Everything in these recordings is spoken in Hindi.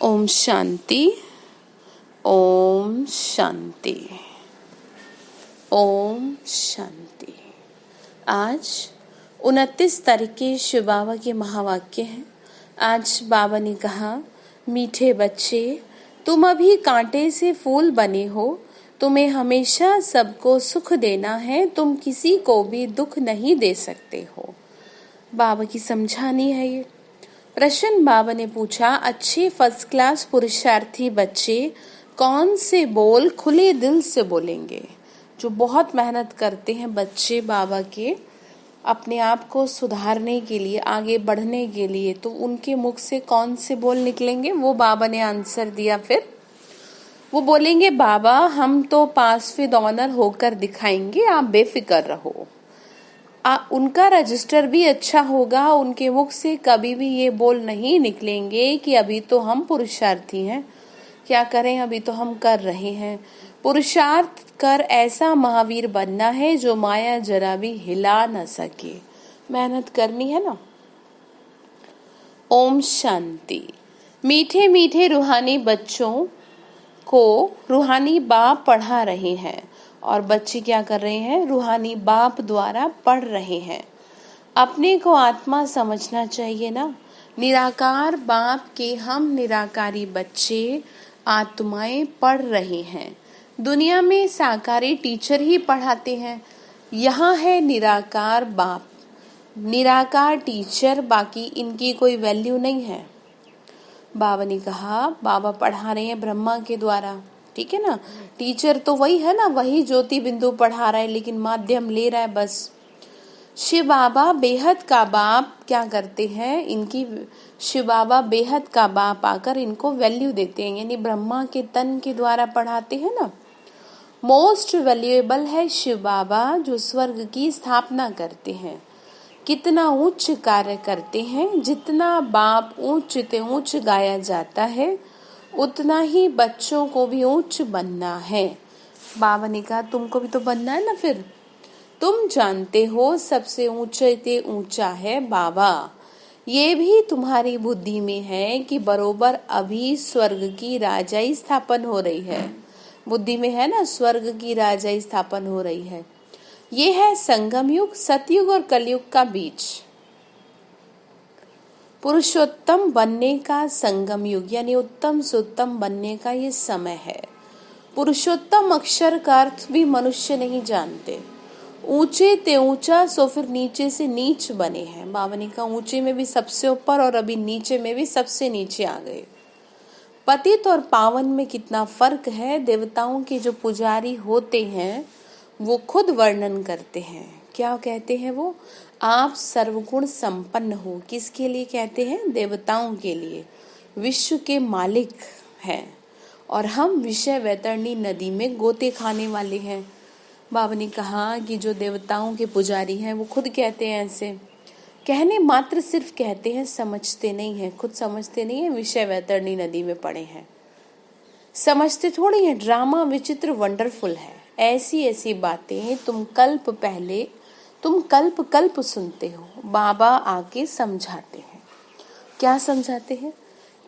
ओम शांति। ओम शांति। ओम शांति। आज 29 तारीख के शिव बाबा के महावाक्य हैं। आज बाबा ने कहा, मीठे बच्चे, तुम अभी कांटे से फूल बने हो। तुम्हें हमेशा सबको सुख देना है, तुम किसी को भी दुख नहीं दे सकते हो। बाबा की समझानी है ये। प्रश्न बाबा ने पूछा, अच्छे फर्स्ट क्लास पुरुषार्थी बच्चे कौन से बोल खुले दिल से बोलेंगे? जो बहुत मेहनत करते हैं बच्चे बाबा के, अपने आप को सुधारने के लिए, आगे बढ़ने के लिए, तो उनके मुख से कौन से बोल निकलेंगे? वो बाबा ने आंसर दिया। फिर वो बोलेंगे, बाबा हम तो पास विद ऑनर होकर दिखाएंगे, आप बेफिक्र रहो। उनका रजिस्टर भी अच्छा होगा। उनके मुख से कभी भी ये बोल नहीं निकलेंगे कि अभी तो हम पुरुषार्थी हैं, क्या करें, अभी तो हम कर रहे हैं। पुरुषार्थ कर ऐसा महावीर बनना है जो माया जरा भी हिला न सके। मेहनत करनी है ना। ओम शांति। मीठे मीठे रूहानी बच्चों को रूहानी बाप पढ़ा रहे हैं और बच्चे क्या कर रहे हैं? रूहानी बाप द्वारा पढ़ रहे हैं। अपने को आत्मा समझना चाहिए ना। निराकार बाप के हम निराकारी बच्चे आत्माएं पढ़ रहे हैं। दुनिया में साकारी टीचर ही पढ़ाते हैं, यहाँ है निराकार बाप, निराकार टीचर, बाकी इनकी कोई वैल्यू नहीं है। बाबा ने कहा, बाबा पढ़ा रहे हैं ब्रह्मा के द्वारा, ठीक है ना। टीचर तो वही है ना, वही ज्योति बिंदु पढ़ा रहा है, लेकिन माध्यम ले रहा है बस। शिव बाबा बेहद का बाप क्या करते हैं? इनकी शिव बाबा बेहद का बाप आकर इनको वैल्यू देते हैं, यानी ब्रह्मा के तन के द्वारा पढ़ाते हैं ना। मोस्ट वैल्यूएबल है शिव बाबा, जो स्वर्ग की स्थापना करते हैं। कितना उच्च कार्य करते हैं। जितना बाप ऊंच ते ऊंच गाया जाता है, उतना ही बच्चों को भी ऊंच बनना है। बाबा ने कहा, तुमको भी तो बनना है ना। फिर तुम जानते हो सबसे ऊंचे ते ऊंचा है बाबा। ये भी तुम्हारी बुद्धि में है कि बरोबर अभी स्वर्ग की राजाई स्थापन हो रही है। बुद्धि में है ना, स्वर्ग की राजाई स्थापन हो रही है। ये है संगम युग, सतयुग और कलयुग का बीच। पुरुषोत्तम बनने का संगम युग, यानी उत्तम से उत्तम बनने का ये समय है। पुरुषोत्तम अक्षर का अर्थ भी मनुष्य नहीं जानते। ऊंचे ते ऊंचा, सो फिर नीचे से नीच बने हैं। बाबा ने कहा, ऊंचे में भी सबसे ऊपर और अभी नीचे में भी सबसे नीचे आ गए। पतित और पावन में कितना फर्क है। देवताओं के जो पुजारी होते हैं वो खुद वर्णन करते हैं। क्या कहते हैं वो? आप सर्वगुण संपन्न हो। किसके लिए कहते हैं? देवताओं के लिए। विश्व के मालिक हैं और हम विषय वैतरणी नदी में गोते खाने वाले हैं। बाबा ने कहा कि जो देवताओं के पुजारी हैं वो खुद कहते हैं ऐसे। कहने मात्र सिर्फ कहते हैं, समझते नहीं हैं, खुद समझते नहीं है, विषय वैतरणी नदी में पड़े हैं, समझते थोड़ी है। ड्रामा विचित्र वंडरफुल है। ऐसी ऐसी बातें तुम कल्प कल्प सुनते हो। बाबा आके समझाते हैं। क्या समझाते हैं?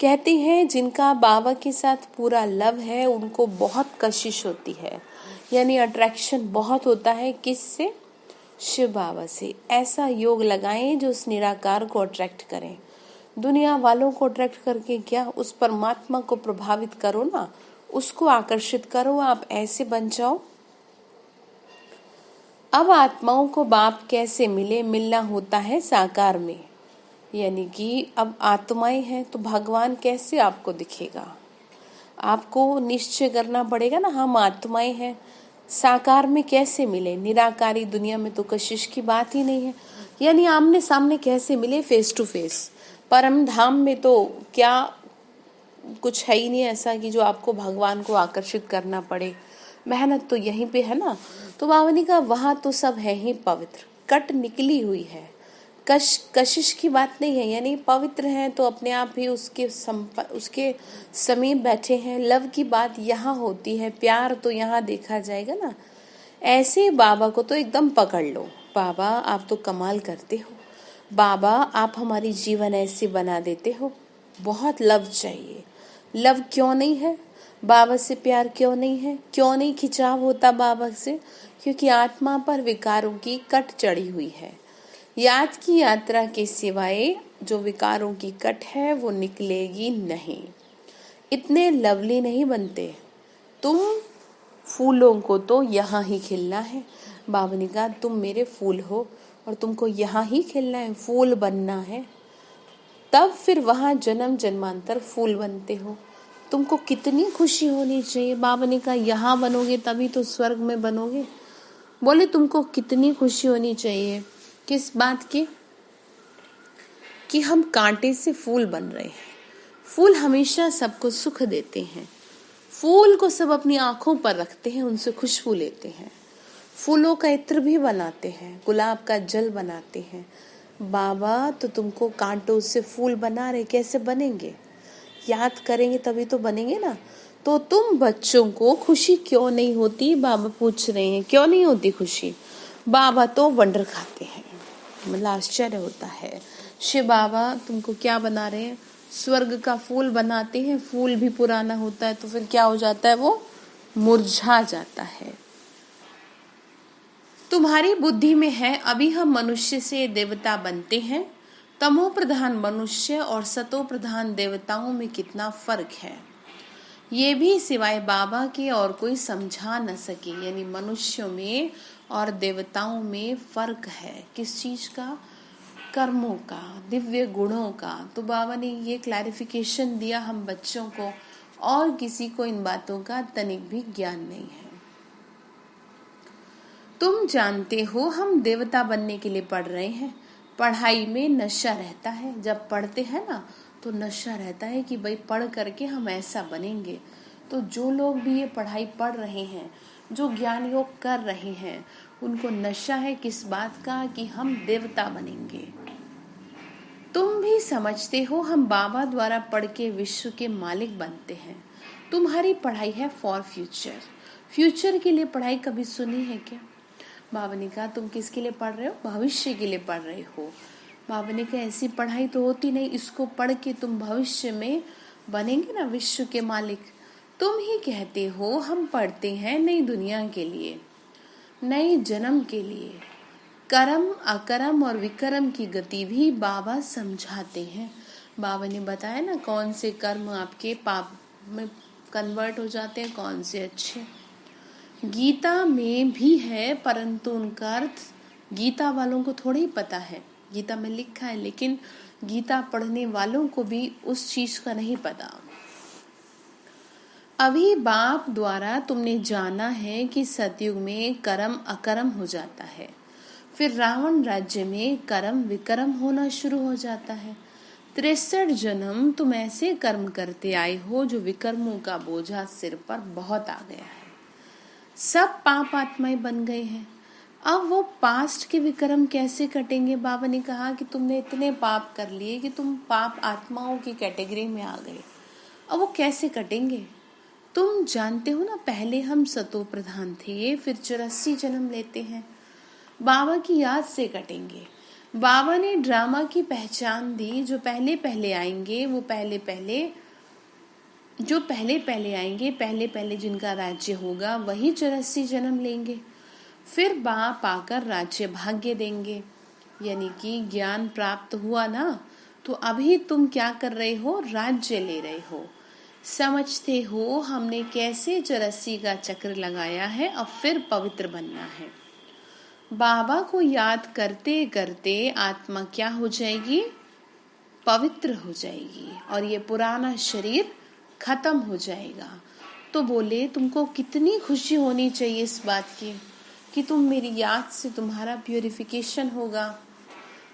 कहते हैं जिनका बाबा के साथ पूरा लव है उनको बहुत कशिश होती है, यानी अट्रैक्शन बहुत होता है। किससे? शिव बाबा से। ऐसा योग लगाएं जो उस निराकार को अट्रैक्ट करें। दुनिया वालों को अट्रैक्ट करके क्या, उस परमात्मा को प्रभावित करो ना, उसको आकर्षित करो। आप ऐसे बन जाओ। अब आत्माओं को बाप कैसे मिले? मिलना होता है साकार में, यानी कि अब आत्माएं हैं तो भगवान कैसे आपको दिखेगा? आपको निश्चय करना पड़ेगा ना, हम आत्माएं हैं। साकार में कैसे मिले? निराकारी दुनिया में तो कशिश की बात ही नहीं है, यानी आमने सामने कैसे मिले? Face to face. परम धाम में तो क्या कुछ है ही नहीं ऐसा कि जो आपको भगवान को आकर्षित करना पड़े। मेहनत तो यहीं पे है ना। तो बाबा ने कहा, वहां तो सब है ही पवित्र, कट निकली हुई है। कशिश की बात नहीं है, यानी पवित्र हैं तो अपने आप ही उसके समीप बैठे हैं। लव की बात यहाँ होती है, प्यार तो यहाँ देखा जाएगा ना। ऐसे बाबा को तो एकदम पकड़ लो। बाबा आप तो कमाल करते हो, बाबा आप हमारी जीवन ऐसे बना देते हो। बहुत लव चाहिए, लव क्यों नहीं है, बाबा से प्यार क्यों नहीं है, क्यों नहीं खिंचाव होता बाबा से? क्योंकि आत्मा पर विकारों की कट चढ़ी हुई है। याद की यात्रा के सिवाय जो विकारों की कट है वो निकलेगी नहीं। इतने लवली नहीं बनते तुम, फूलों को तो यहाँ ही खिलना है। बाबा ने कहा तुम मेरे फूल हो और तुमको यहाँ ही खिलना है, फूल बनना है, तब फिर वहां जन्म जन्मांतर फूल बनते हो। तुमको कितनी खुशी होनी चाहिए। बाबा ने कहा यहाँ बनोगे तभी तो स्वर्ग में बनोगे। बोले तुमको कितनी खुशी होनी चाहिए, किस बात की? कि हम कांटे से फूल बन रहे हैं। फूल हमेशा सबको सुख देते हैं। फूल को सब अपनी आंखों पर रखते हैं, उनसे खुशबू लेते हैं। फूलों का इत्र भी बनाते हैं, गुलाब का जल बनाते हैं। बाबा तो तुमको कांटों से फूल बना रहे, कैसे बनेंगे? याद करेंगे तभी तो बनेंगे ना। तो तुम बच्चों को खुशी क्यों नहीं होती? बाबा पूछ रहे हैं क्यों नहीं होती खुशी? बाबा तो वंडर खाते हैं, मतलब आश्चर्य होता है। शिव बाबा तुमको क्या बना रहे हैं? स्वर्ग का फूल बनाते हैं। फूल भी पुराना होता है तो फिर क्या हो जाता है, वो मुरझा जाता है। तुम्हारी बुद्धि में है अभी हम मनुष्य से देवता बनते हैं। तमो प्रधान मनुष्य और सतो प्रधान देवताओं में कितना फर्क है, ये भी सिवाय बाबा के और कोई समझा न सके। यानी मनुष्यों में और देवताओं में फर्क है। किस चीज का? कर्मों का, दिव्य गुणों का। तो बाबा ने ये क्लैरिफिकेशन दिया हम बच्चों को, और किसी को इन बातों का तनिक भी ज्ञान नहीं है। तुम जानते हो हम देवता बनने के लिए पढ़ रहे हैं। पढ़ाई में नशा रहता है, जब पढ़ते हैं ना तो नशा रहता है कि भाई पढ़ करके हम ऐसा बनेंगे। तो जो लोग भी ये पढ़ाई पढ़ रहे हैं, जो ज्ञान योग कर रहे हैं, उनको नशा है किस बात का? कि हम देवता बनेंगे। तुम भी समझते हो हम बाबा द्वारा पढ़ के विश्व के मालिक बनते हैं। तुम्हारी पढ़ाई है फॉर फ्यूचर। फ्यूचर के लिए पढ़ाई कभी सुनी है क्या? बाबा ने कहा तुम किसके लिए पढ़ रहे हो? भविष्य के लिए पढ़ रहे हो। बाबा ने कहा ऐसी पढ़ाई तो होती नहीं, इसको पढ़ के तुम भविष्य में बनेंगे ना विश्व के मालिक। तुम ही कहते हो हम पढ़ते हैं नई दुनिया के लिए, नए जन्म के लिए। कर्म अकर्म और विकर्म की गति भी बाबा समझाते हैं। बाबा ने बताया ना कौन से कर्म आपके पाप में कन्वर्ट हो जाते हैं, कौन से अच्छे। गीता में भी है, परंतु उनका अर्थ गीता वालों को थोड़ा ही पता है। गीता में लिखा है, लेकिन गीता पढ़ने वालों को भी उस चीज का नहीं पता। अभी बाप द्वारा तुमने जाना है कि सतयुग में कर्म अकर्म हो जाता है, फिर रावण राज्य में कर्म विकर्म होना शुरू हो जाता है। 63 जन्म तुम ऐसे कर्म करते आए हो जो विकर्मों का बोझा सिर पर बहुत आ गया है। सब पाप आत्माएं बन गए हैं। अब वो पास्ट के विकर्म कैसे कटेंगे? बाबा ने कहा कि तुमने इतने पाप कर लिए कि तुम पाप आत्माओं की कैटेगरी में आ गए। अब वो कैसे कटेंगे? तुम जानते हो ना, पहले हम सतो प्रधान थे, फिर 84 जन्म लेते हैं। बाबा की याद से कटेंगे। बाबा ने ड्रामा की पहचान दी। जो पहले पहले आएंगे वो पहले आएंगे, पहले पहले जिनका राज्य होगा वही 84 जन्म लेंगे। फिर बाप आकर राज्य भाग्य देंगे। यानी कि ज्ञान प्राप्त हुआ ना, तो अभी तुम क्या कर रहे हो? राज्य ले रहे हो। समझते हो हमने कैसे 84 का चक्र लगाया है। अब फिर पवित्र बनना है। बाबा को याद करते करते आत्मा क्या हो जाएगी? पवित्र हो जाएगी, और ये पुराना शरीर खत्म हो जाएगा। तो बोले तुमको कितनी खुशी होनी चाहिए इस बात की कि तुम मेरी याद से तुम्हारा प्यूरिफिकेशन होगा।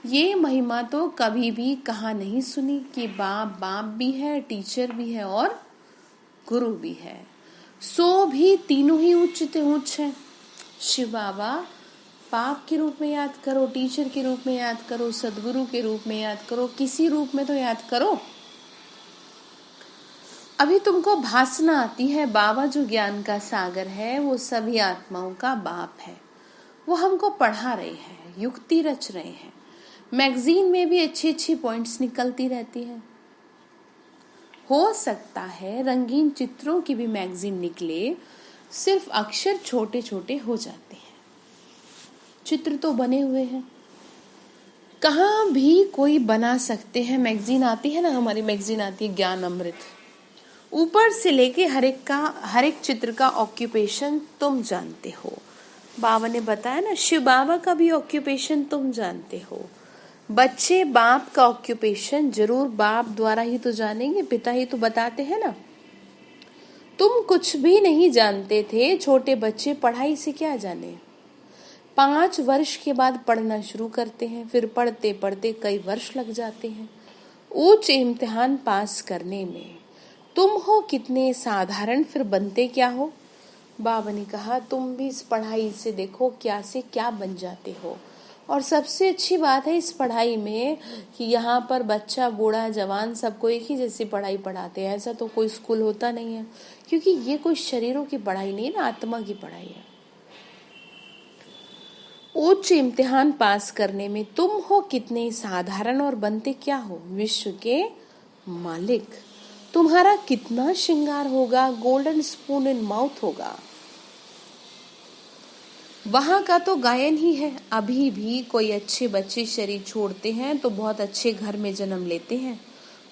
ये महिमा तो कभी भी कहा नहीं सुनी कि बाप भी है, टीचर भी है और गुरु भी है। सो भी तीनों ही उच्च है। शिव बाबा बाप के रूप में याद करो, टीचर के रूप में याद करो, सदगुरु के रूप में याद करो, किसी रूप में तो याद करो। अभी तुमको भासना आती है बाबा जो ज्ञान का सागर है वो सभी आत्माओं का बाप है। वो हमको पढ़ा रहे हैं, युक्ति रच रहे हैं। मैगजीन में भी अच्छी अच्छी पॉइंट्स निकलती रहती है। हो सकता है रंगीन चित्रों की भी मैगजीन निकले, सिर्फ अक्षर छोटे छोटे हो जाते हैं। चित्र तो बने हुए हैं, कहाँ भी कोई बना सकते हैं। मैगजीन आती है ना, हमारी मैगजीन आती है ज्ञान अमृत, ऊपर से लेके हर एक चित्र का ऑक्यूपेशन तुम जानते हो। बाबा ने बताया ना, शिव बाबा का भी ऑक्यूपेशन तुम जानते हो। बच्चे बाप का ऑक्यूपेशन जरूर बाप द्वारा ही तो जानेंगे, पिता ही तो बताते हैं ना। तुम कुछ भी नहीं जानते थे, छोटे बच्चे पढ़ाई से क्या जाने। 5 वर्ष के बाद पढ़ना शुरू करते हैं, फिर पढ़ते पढ़ते कई वर्ष लग जाते हैं उच्च इम्तिहान पास करने में। तुम हो कितने साधारण, फिर बनते क्या हो। बाबा ने कहा तुम भी इस पढ़ाई से देखो क्या से क्या बन जाते हो। और सबसे अच्छी बात है इस पढ़ाई में कि यहाँ पर बच्चा बूढ़ा जवान सबको एक ही जैसी पढ़ाई पढ़ाते हैं। ऐसा तो कोई स्कूल होता नहीं है, क्योंकि ये कोई शरीरों की पढ़ाई नहीं है ना, आत्मा की पढ़ाई है। उच्च इम्तिहान पास करने में तुम हो कितने साधारण और बनते क्या हो विश्व के मालिक। तुम्हारा कितना श्रृंगार होगा, गोल्डन स्पून इन माउथ होगा। वहां का तो गायन ही है। अभी भी कोई अच्छे बच्चे शरीर छोड़ते हैं तो बहुत अच्छे घर में जन्म लेते हैं,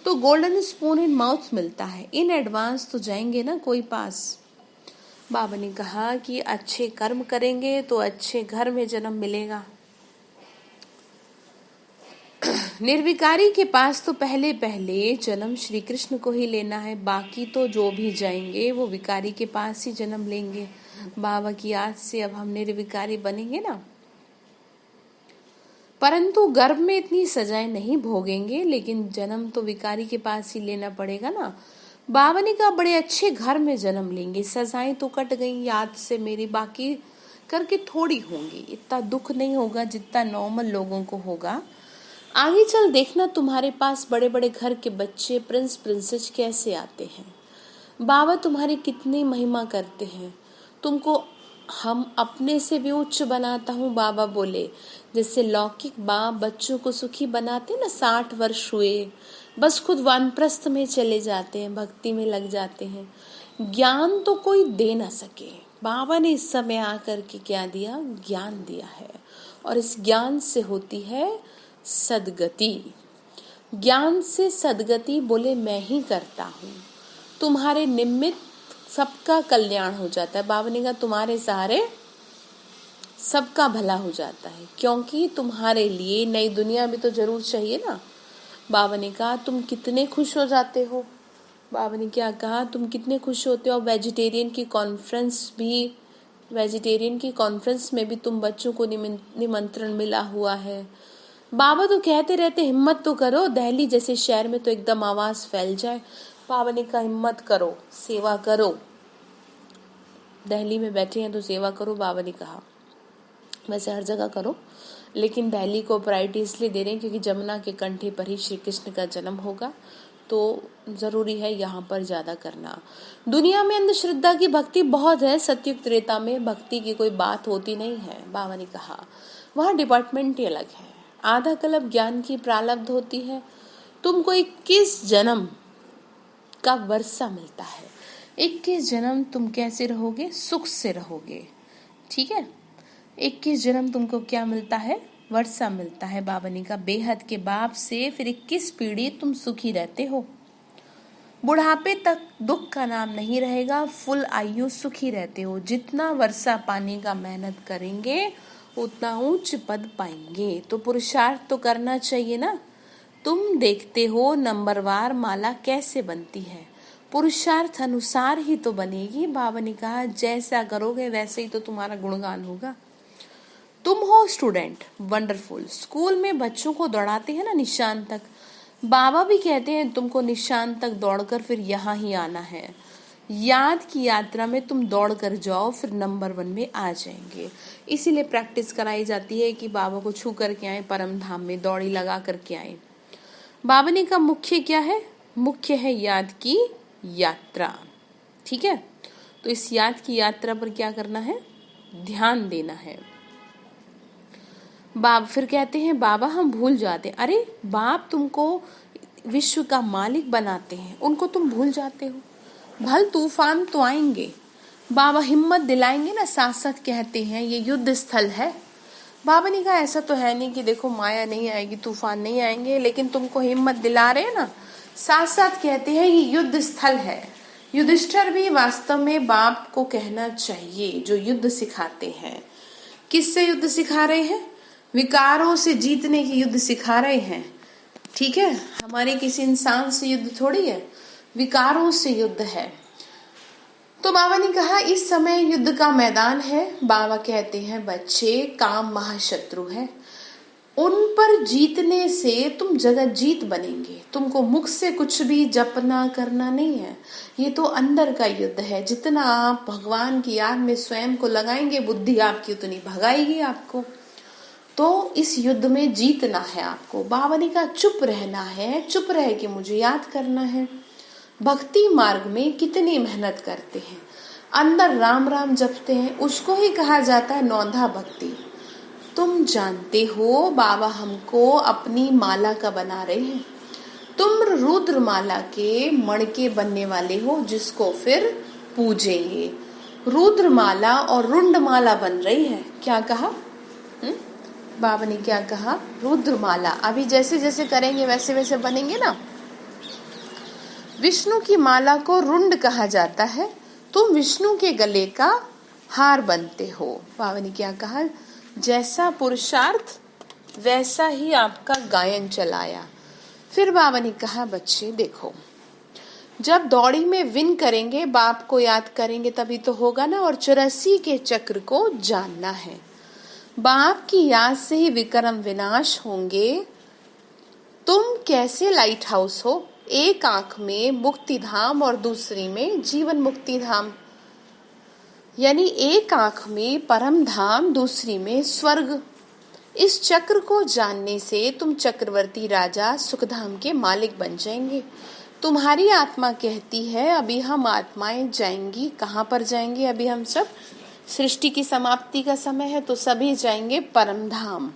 तो गोल्डन स्पून इन माउथ मिलता है। इन एडवांस तो जाएंगे ना कोई पास। बाबा ने कहा कि अच्छे कर्म करेंगे तो अच्छे घर में जन्म मिलेगा। निर्विकारी के पास तो पहले पहले जन्म श्री कृष्ण को ही लेना है, बाकी तो जो भी जाएंगे वो विकारी के पास ही जन्म लेंगे। बाबा की याद से अब हम निर्विकारी बनेंगे ना, परंतु गर्भ में इतनी सजाएं नहीं भोगेंगे, लेकिन जन्म तो विकारी के पास ही लेना पड़ेगा ना। बाबा ने कहा बड़े अच्छे घर में जन्म लेंगे, सजाएं तो कट गई याद से मेरी, बाकी करके थोड़ी होंगी। इतना दुख नहीं होगा जितना नॉर्मल लोगों को होगा। आगे चल देखना तुम्हारे पास बड़े बड़े घर के बच्चे प्रिंस प्रिंसेस कैसे आते हैं। बाबा तुम्हारी कितनी महिमा करते हैं, तुमको हम अपने से भी उच्च बनाता हूँ। बाबा बोले जैसे लौकिक बाप बच्चों को सुखी बनाते ना, 60 वर्ष हुए बस खुद वानप्रस्थ में चले जाते हैं, भक्ति में लग जाते हैं। ज्ञान तो कोई दे ना सके, बाबा ने इस समय आकर के क्या दिया, ज्ञान दिया है। और इस ज्ञान से होती है सदगति। ज्ञान से सदगति बोले मैं ही करता हूँ, तुम्हारे निमित्त सबका कल्याण हो जाता है। बाबा ने कहा तुम्हारे सहारे सबका भला हो जाता है, क्योंकि तुम्हारे लिए नई दुनिया भी तो जरूर चाहिए ना। बाबा ने कहा तुम कितने खुश हो जाते हो। बाबा ने क्या कहा, तुम कितने खुश होते हो। वेजिटेरियन की कॉन्फ्रेंस में भी तुम बच्चों को निमंत्रण मिला हुआ है। बाबा तो कहते रहते हिम्मत तो करो, दिल्ली जैसे शहर में तो एकदम आवाज फैल जाए। बाबा ने कहा हिम्मत करो, सेवा करो, दिल्ली में बैठे हैं तो सेवा करो। बाबा ने कहा वैसे हर जगह करो, लेकिन दिल्ली को प्रायोरिटी इसलिए दे रहे हैं क्योंकि जमुना के कंठे पर ही श्री कृष्ण का जन्म होगा, तो जरूरी है यहाँ पर ज्यादा करना। दुनिया में अंधश्रद्धा की भक्ति बहुत है, सतयुग त्रेता में भक्ति की कोई बात होती नहीं है। बाबा ने कहा वहाँ डिपार्टमेंट ही अलग है। आधा कल्प ज्ञान की प्रारब्ध होती है, तुमको 21 जन्म का वर्षा मिलता है। 21 जन्म तुम कैसे रहोगे, सुख से रहोगे, ठीक है। 21 जन्म तुमको क्या मिलता है, वर्षा मिलता है। बाबा ने कहा बेहद के बाप से फिर 21 पीढ़ी तुम सुखी रहते हो, बुढ़ापे तक दुख का नाम नहीं रहेगा, फुल आयु सुखी रहते हो। जितना वर्षा पानी का मेहनत करेंगे उतना उच्च पद पाएंगे, तो पुरुषार्थ तो करना चाहिए ना। तुम देखते हो नंबरवार माला कैसे बनती है, पुरुषार्थ अनुसार ही तो बनेगी। बाबा ने कहा जैसा करोगे वैसे ही तो तुम्हारा गुणगान होगा। तुम हो स्टूडेंट, वंडरफुल। स्कूल में बच्चों को दौड़ाते हैं ना निशान तक, बाबा भी कहते हैं तुमको निशान तक दौड़कर फिर यहाँ ही आना है। याद की यात्रा में तुम दौड़ कर जाओ, फिर नंबर 1 में आ जाएंगे। इसीलिए प्रैक्टिस कराई जाती है कि बाबा को छू करके आए, परम धाम में दौड़ी लगा करके आए। बाबा ने कहा मुख्य क्या है, मुख्य है याद की यात्रा, ठीक है। तो इस याद की यात्रा पर क्या करना है, ध्यान देना है। बाप फिर कहते हैं बाबा हम भूल जाते, अरे बाप तुमको विश्व का मालिक बनाते हैं उनको तुम भूल जाते हो। भल तूफान तो आएंगे, बाबा हिम्मत दिलाएंगे ना, साथ साथ कहते हैं ये युद्ध स्थल है। बाबा ने कहा ऐसा तो है नहीं कि देखो माया नहीं आएगी, तूफान नहीं आएंगे, लेकिन तुमको हिम्मत दिला रहे हैं ना, साथ साथ कहते हैं ये युद्ध स्थल है। युधिष्ठिर भी वास्तव में बाप को कहना चाहिए जो युद्ध सिखाते हैं। किससे युद्ध सिखा रहे हैं? विकारों से जीतने की युद्ध सिखा रहे हैं। ठीक है, हमारे किसी इंसान से युद्ध थोड़ी है, विकारों से युद्ध है। तो बाबा ने कहा इस समय युद्ध का मैदान है। बाबा कहते हैं बच्चे, काम महाशत्रु है, उन पर जीतने से तुम जगत जीत बनेंगे। तुमको मुख से कुछ भी जपना करना नहीं है, ये तो अंदर का युद्ध है। जितना आप भगवान की याद में स्वयं को लगाएंगे, बुद्धि आपकी उतनी भगाएगी आपको। तो इस युद्ध में जीतना है आपको। बाबा ने कहा चुप रहना है, चुप रह के मुझे याद करना है। भक्ति मार्ग में कितनी मेहनत करते हैं, अंदर राम राम जपते हैं, उसको ही कहा जाता है नौंधा भक्ति। तुम जानते हो बाबा हमको अपनी माला का बना रहे हैं। तुम रुद्र माला के मणके बनने वाले हो, जिसको फिर पूजेंगे। रुद्र माला और रुंड माला बन रही है। क्या कहा? बाबा ने क्या कहा? रुद्र माला। अभी जैसे जैसे करेंगे वैसे वैसे बनेंगे ना। विष्णु की माला को रुंड कहा जाता है। तुम विष्णु के गले का हार बनते हो। बाबा ने क्या कहा? जैसा पुरुषार्थ वैसा ही आपका गायन चलाया। फिर बाबा ने कहा बच्चे देखो, जब दौड़ी में विन करेंगे, बाप को याद करेंगे तभी तो होगा ना। और 84 के चक्र को जानना है। बाप की याद से ही विक्रम विनाश होंगे। तुम कैसे लाइट हाउस हो, एक आंख में मुक्ति धाम और दूसरी में जीवन मुक्ति धाम, यानी एक आंख में परम धाम, दूसरी में स्वर्ग। इस चक्र को जानने से तुम चक्रवर्ती राजा सुखधाम के मालिक बन जाएंगे। तुम्हारी आत्मा कहती है अभी हम आत्माएं जाएंगी, कहाँ पर जाएंगे? अभी हम सब सृष्टि की समाप्ति का समय है तो सभी जाएंगे परम धाम।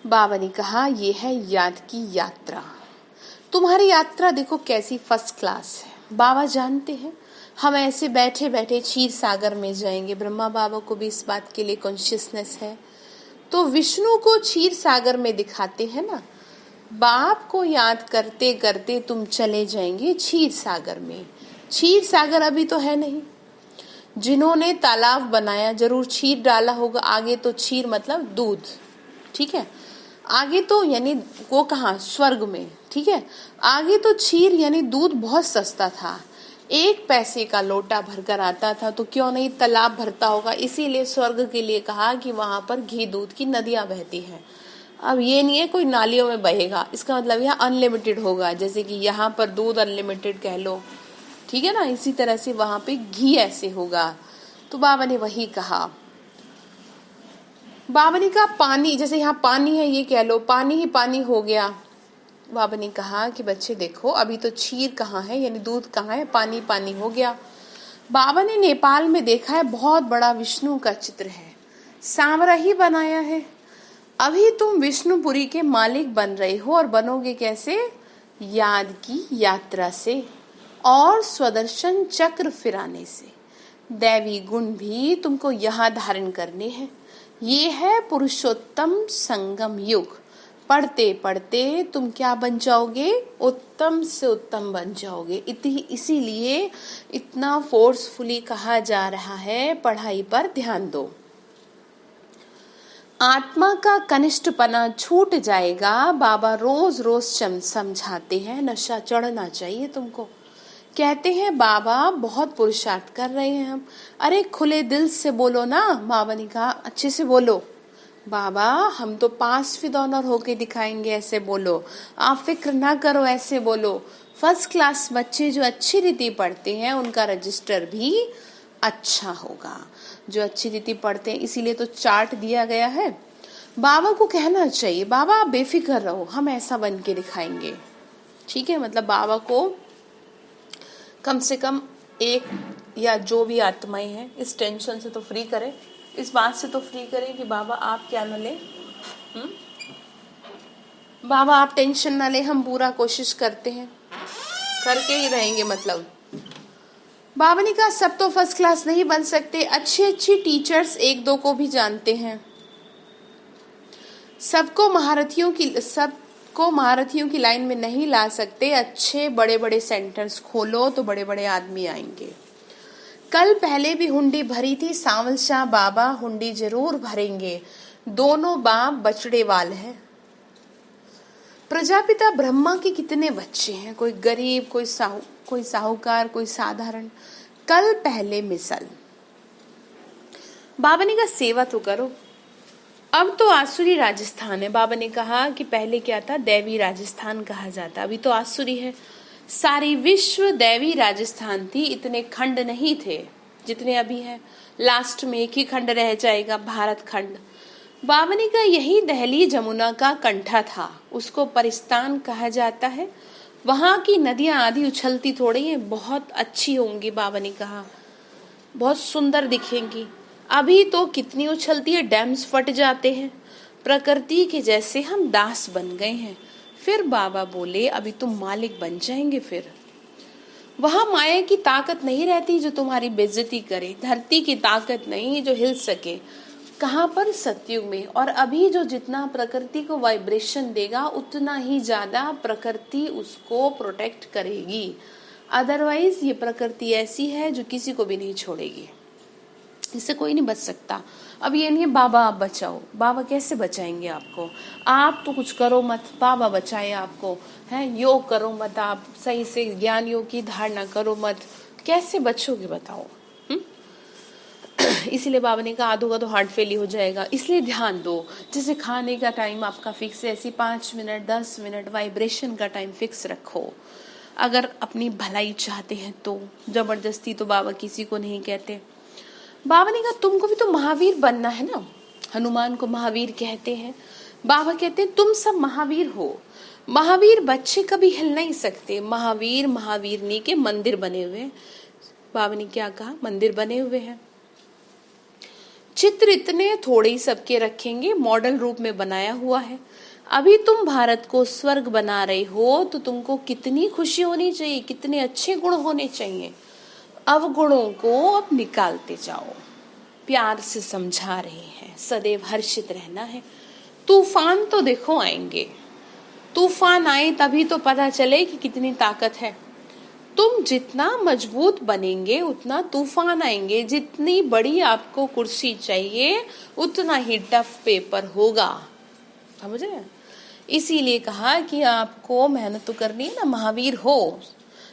बाबा ने कहा ये है याद की यात्रा। तुम्हारी यात्रा देखो कैसी फर्स्ट क्लास है। बाबा जानते हैं हम ऐसे बैठे बैठे क्षीर सागर में जाएंगे। ब्रह्मा बाबा को भी इस बात के लिए कॉन्शियसनेस है। तो विष्णु को क्षीर सागर में दिखाते हैं ना। बाप को याद करते करते तुम चले जाएंगे क्षीर सागर में। क्षीर सागर अभी तो है नहीं। जिन्होंने तालाब बनाया जरूर क्षीर डाला होगा आगे। तो क्षीर मतलब दूध, ठीक है। आगे तो यानी वो कहाँ? स्वर्ग में, ठीक है। आगे तो क्षीर यानी दूध बहुत सस्ता था। 1 पैसे का लोटा भरकर आता था, तो क्यों नहीं तालाब भरता होगा। इसीलिए स्वर्ग के लिए कहा कि वहां पर घी दूध की नदियां बहती हैं। अब ये नहीं है कोई नालियों में बहेगा, इसका मतलब यह अनलिमिटेड होगा। जैसे कि यहाँ पर दूध अनलिमिटेड कह लो, ठीक है ना। इसी तरह से वहां पे घी ऐसे होगा। तो बाबा ने वही कहा। बाबा ने कहा पानी, जैसे यहाँ पानी है ये कह लो, पानी ही पानी हो गया। बाबा ने कहा कि बच्चे देखो अभी तो क्षीर कहाँ है, यानी दूध कहाँ है, पानी पानी हो गया। बाबा ने नेपाल में देखा है बहुत बड़ा विष्णु का चित्र है, सांवरा ही बनाया है। अभी तुम विष्णुपुरी के मालिक बन रहे हो। और बनोगे कैसे? याद की यात्रा से और स्वदर्शन चक्र फिराने से। दैवी गुण भी तुमको यहाँ धारण करने हैं। ये है पुरुषोत्तम संगम युग। पढ़ते पढ़ते तुम क्या बन जाओगे? उत्तम से उत्तम बन जाओगे। इसीलिए इतना फोर्सफुली कहा जा रहा है पढ़ाई पर ध्यान दो। आत्मा का कनिष्ठपना छूट जाएगा। बाबा रोज रोज समझाते हैं नशा चढ़ना चाहिए तुमको। कहते हैं बाबा बहुत पुरुषार्थ कर रहे हैं हम। अरे खुले दिल से बोलो ना। बाबा ने कहा अच्छे से बोलो। बाबा हम तो पास विद ऑनर होके दिखाएंगे, ऐसे बोलो। आप फिक्र ना करो, ऐसे बोलो। फर्स्ट क्लास बच्चे जो अच्छी रीति पढ़ते हैं उनका रजिस्टर भी अच्छा होगा। जो अच्छी रीति पढ़ते हैं, इसीलिए तो चार्ट दिया गया है। बाबा को कहना चाहिए बाबा आप बेफिक्र रहो, हम ऐसा बन के दिखाएंगे, ठीक है। मतलब बाबा को कम से कम एक या जो भी आत्माएं हैं इस टेंशन से तो फ्री करें, इस बात से तो फ्री करें कि बाबा आप क्या न लें। बाबा आप टेंशन ना ले, हम पूरा कोशिश करते हैं, करके ही रहेंगे मतलब। बाबा ने कहा सब तो फर्स्ट क्लास नहीं बन सकते, अच्छी अच्छी टीचर्स एक दो को भी जानते हैं। सबको महारथियों की लाइन में नहीं ला सकते, अच्छे बड़े बड़े सेंटर्स खोलो तो बड़े बड़े आदमी आएंगे। कल पहले भी हुंडी भरी थी, सांवल शाह बाबा हुंडी जरूर भरेंगे, दोनों बाप बछड़े वाल हैं। प्रजापिता ब्रह्मा के कितने बच्चे हैं, कोई गरीब, कोई साहूकार, कोई साधारण। कल पहले मिसल। बाबा ने कहा सेवा तो करो। अब तो आसुरी राजस्थान है। बाबा ने कहा कि पहले क्या था, दैवी राजस्थान कहा जाता, अभी तो आसुरी है। सारी विश्व दैवी राजस्थान थी, इतने खंड नहीं थे जितने अभी हैं। लास्ट में एक ही खंड रह जाएगा, भारत खंड। बाबा ने कहा यही दहली जमुना का कंठा था, उसको परिस्तान कहा जाता है। वहां की नदियां आधी उछलती थोड़ी हैं, बहुत अच्छी होंगी। बाबा ने कहा बहुत सुंदर दिखेंगी। अभी तो कितनी उछलती है, डैम्स फट जाते हैं। प्रकृति के जैसे हम दास बन गए हैं। फिर बाबा बोले अभी तुम मालिक बन जाएंगे। फिर वहां माया की ताकत नहीं रहती जो तुम्हारी बेइज्जती करे, धरती की ताकत नहीं जो हिल सके। कहां पर, सतयुग में। और अभी जो जितना प्रकृति को वाइब्रेशन देगा उतना ही ज्यादा प्रकृति उसको प्रोटेक्ट करेगी। अदरवाइज ये प्रकृति ऐसी है जो किसी को भी नहीं छोड़ेगी, इससे कोई नहीं बच सकता। अब ये नहीं है बाबा आप बचाओ, बाबा कैसे बचाएंगे आपको? आप तो कुछ करो मत, बाबा बचाए आपको। है योग करो मत, आप सही से ज्ञान योग की धारणा करो मत, कैसे बचोगे बताओ? इसीलिए बाबा ने कहा आधों का तो हार्ट फेल हो जाएगा। इसलिए ध्यान दो, जैसे खाने का टाइम आपका फिक्स है, ऐसी 5 मिनट 10 मिनट वाइब्रेशन का टाइम फिक्स रखो। अगर अपनी भलाई चाहते हैं तो, जबरदस्ती तो बाबा किसी को नहीं कहते। बाबा ने कहा तुमको भी तो महावीर बनना है ना, हनुमान को महावीर कहते हैं। बाबा कहते हैं तुम सब महावीर हो। महावीर बच्चे कभी हिल नहीं सकते। महावीर महावीरनी के मंदिर बने हुए। बाबा ने क्या कहा, मंदिर बने हुए हैं। चित्र इतने थोड़े ही सबके रखेंगे, मॉडल रूप में बनाया हुआ है। अभी तुम भारत को स्वर्ग बना रहे हो तो तुमको कितनी खुशी होनी चाहिए, कितने अच्छे गुण होने चाहिए। अवगुणों को अब निकालते जाओ। प्यार से समझा रहे हैं, सदैव हर्षित रहना है। तूफान तो देखो आएंगे, तूफान आए तभी तो पता चले कि कितनी ताकत है। तुम जितना मजबूत बनेंगे उतना तूफान आएंगे। जितनी बड़ी आपको कुर्सी चाहिए उतना ही टफ पेपर होगा, समझ रहे हैं? इसीलिए कहा कि आपको मेहनत तो करनी है ना, महावीर हो।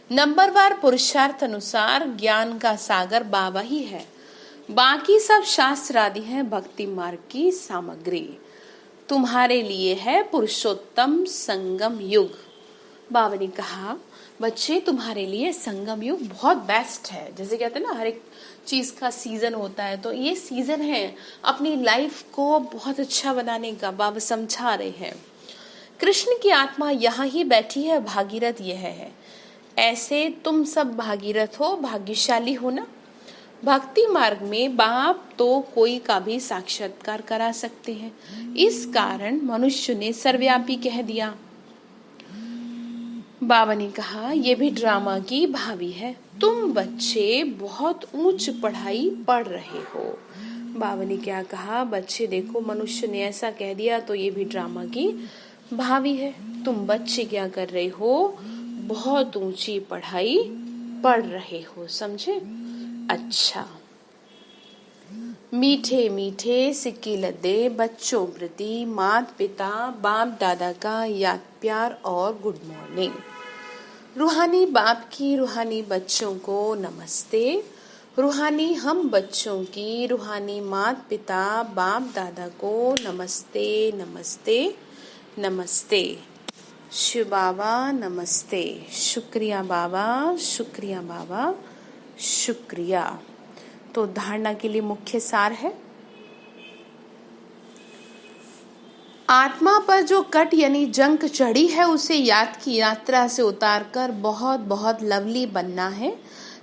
नंबरवार पुरुषार्थ अनुसार ज्ञान का सागर बाबा ही है, बाकी सब शास्त्र आदि है भक्ति मार्ग की सामग्री। तुम्हारे लिए है पुरुषोत्तम संगम युग। बाबा ने कहा बच्चे तुम्हारे लिए संगम युग बहुत बेस्ट है। जैसे कहते हैं ना हर एक चीज का सीजन होता है, तो ये सीजन है अपनी लाइफ को बहुत अच्छा बनाने का। बाबा समझा रहे हैं कृष्ण की आत्मा यहाँ ही बैठी है, भागीरथ यह है। ऐसे तुम सब भागीरथ हो, भाग्यशाली हो ना। भक्ति मार्ग में बाप तो कोई का भी साक्षात्कार करा सकते हैं, इस कारण मनुष्य ने सर्वव्यापी कह दिया। बाबा ने कहा ये भी ड्रामा की भावी है, तुम बच्चे बहुत ऊंच पढ़ाई पढ़ रहे हो। बाबा ने क्या कहा, बच्चे देखो मनुष्य ने ऐसा कह दिया तो ये भी ड्रामा की भावी है। तुम बच्चे क्या कर रहे हो, बहुत ऊंची पढ़ाई पढ़ रहे हो, समझे? अच्छा, मीठे मीठे सिक्के लदे बच्चों प्रति माता पिता बाप दादा का याद प्यार और गुड मॉर्निंग। रूहानी बाप की रूहानी बच्चों को नमस्ते। रूहानी हम बच्चों की रूहानी माता पिता बाप दादा को नमस्ते नमस्ते नमस्ते। शिव बाबा नमस्ते। शुक्रिया बाबा, शुक्रिया बाबा, शुक्रिया। तो धारणा के लिए मुख्य सार है, आत्मा पर जो कट यानी जंक चढ़ी है उसे याद की यात्रा से उतारकर बहुत बहुत लवली बनना है।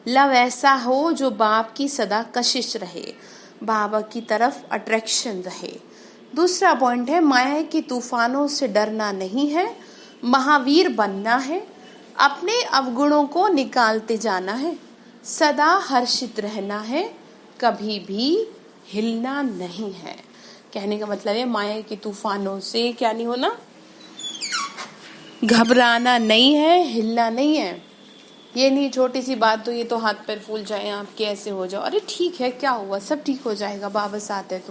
लव ऐसा हो जो बाप की सदा कशिश रहे, बाबा की तरफ अट्रैक्शन रहे। दूसरा पॉइंट है माया के तूफानों से डरना नहीं है, महावीर बनना है, अपने अवगुणों को निकालते जाना है, सदा हर्षित रहना है, कभी भी हिलना नहीं है। कहने का मतलब है माया के तूफानों से क्या नहीं होना, घबराना नहीं है, हिलना नहीं है। ये नहीं छोटी सी बात तो ये तो हाथ पैर फूल जाए आपके, ऐसे हो जाओ, अरे ठीक है क्या हुआ, सब ठीक हो जाएगा, बाबा साथ है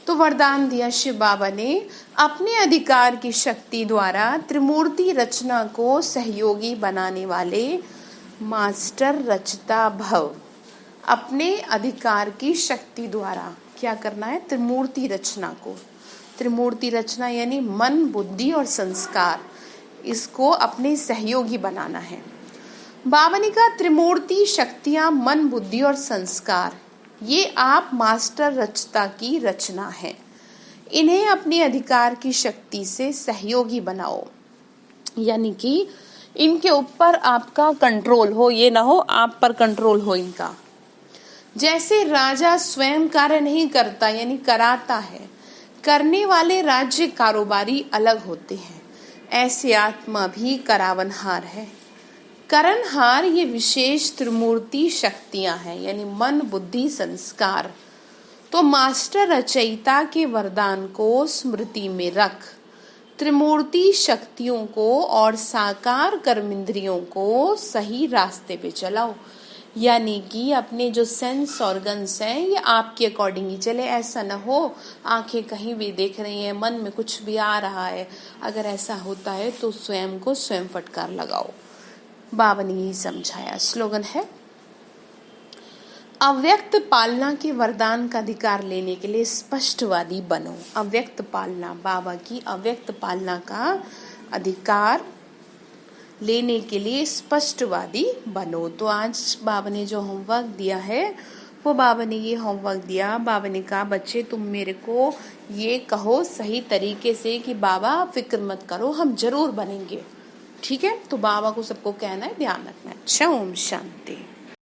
तो वरदान दिया शिव बाबा ने, अपने अधिकार की शक्ति द्वारा त्रिमूर्ति रचना को सहयोगी बनाने वाले मास्टर रचता भव। अपने अधिकार की शक्ति द्वारा क्या करना है, त्रिमूर्ति रचना को, त्रिमूर्ति रचना यानी मन, बुद्धि और संस्कार, इसको अपने सहयोगी बनाना है। बाबा ने कहा त्रिमूर्ति शक्तियां, मन, बुद्धि और संस्कार, ये आप मास्टर रचता की रचना है, इन्हें अपने अधिकार की शक्ति से सहयोगी बनाओ, यानी कि इनके ऊपर आपका कंट्रोल हो, ये ना हो आप पर कंट्रोल हो इनका। जैसे राजा स्वयं कार्य नहीं करता यानी कराता है, करने वाले राज्य कारोबारी अलग होते हैं, ऐसे आत्मा भी करावनहार है। करणहार ये विशेष त्रिमूर्ति शक्तियां हैं, यानी मन, बुद्धि, संस्कार। तो मास्टर रचयिता के वरदान को स्मृति में रख, त्रिमूर्ति शक्तियों को और साकार कर्मेंद्रियों को सही रास्ते पे चलाओ, यानी कि अपने जो सेंस ऑर्गन्स हैं ये आपके अकॉर्डिंग ही चले। ऐसा ना हो आंखें कहीं भी देख रही हैं, मन में कुछ भी आ रहा है, अगर ऐसा होता है तो स्वयं को स्वयं फटकार लगाओ। बाबा ने यही समझाया। स्लोगन है, अव्यक्त पालना के वरदान का अधिकार लेने के लिए स्पष्टवादी बनो। अव्यक्त पालना, बाबा की अव्यक्त पालना का अधिकार लेने के लिए स्पष्टवादी बनो। तो आज बाबा ने जो होमवर्क दिया है वो बाबा ने ये होमवर्क दिया। बाबा ने कहा बच्चे तुम मेरे को ये कहो सही तरीके से कि बाबा फिक्र मत करो, हम जरूर बनेंगे। ठीक है, तो बाबा को सबको कहना है, ध्यान रखना है। अच्छा, ओम शांति।